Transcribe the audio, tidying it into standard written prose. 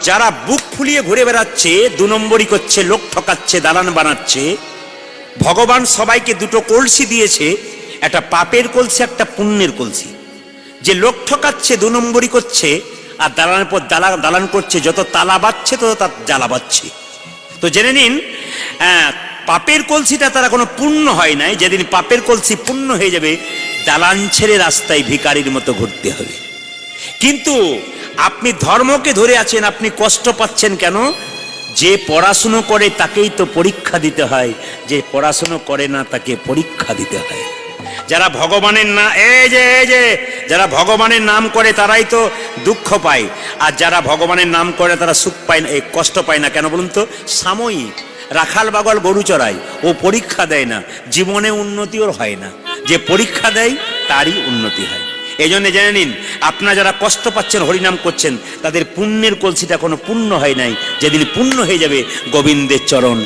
যারা বুক ফুলিয়ে ঘুরে বেড়াচ্ছে, 2 নম্বরই করছে, লোক ঠকাচ্ছে, দালান বানাচ্ছে, ভগবান সবাইকে দুটো কলসি দিয়েছে, একটা পাপের কলসি, একটা পুণ্যের কলসি। যে লোক ঠকাচ্ছে, 2 নম্বরই করছে, আর দালানের পর দালান করছে, যত তালা বাচ্ছে তত তার জ্বালা বাচ্ছে। তো জেনে নিন, পাপের কলসিটা তারা কোনো পূর্ণ হয় নাই। যেদিন পাপের কলসি পূর্ণ হয়ে যাবে, দালান ছেড়ে রাস্তায় ভিখারির মতো ঘুরতে হবে। কিন্তু আপনি ধর্মকে ধরে আছেন, আপনি কষ্ট পাচ্ছেন কেন? যে পড়াশুনো করে তাকেই তো পরীক্ষা দিতে হয়, যে পড়াশুনো করে না তাকে পরীক্ষা দিতে হয়। যারা ভগবানের না যারা ভগবানের নাম করে তারাই তো দুঃখ পায়, আর যারা ভগবানের নাম করে তারা সুখ পায় না, কষ্ট পায় না। কেন বলুন তো? সাময়িক। রাখাল বাগল গরু চড়ায়, ও পরীক্ষা দেয় না, জীবনে উন্নতি ওর হয় না। যে পরীক্ষা দেয় তারই উন্নতি হয়। এই জন্য জেনে নিন, আপনারা যারা কষ্ট পাচ্ছেন, হরিনাম করছেন, তাদের পুণ্যের কলসিটা কোনো পূর্ণ হয় নাই। যেদিন পূর্ণ হয়ে যাবে, গোবিন্দের চরণ।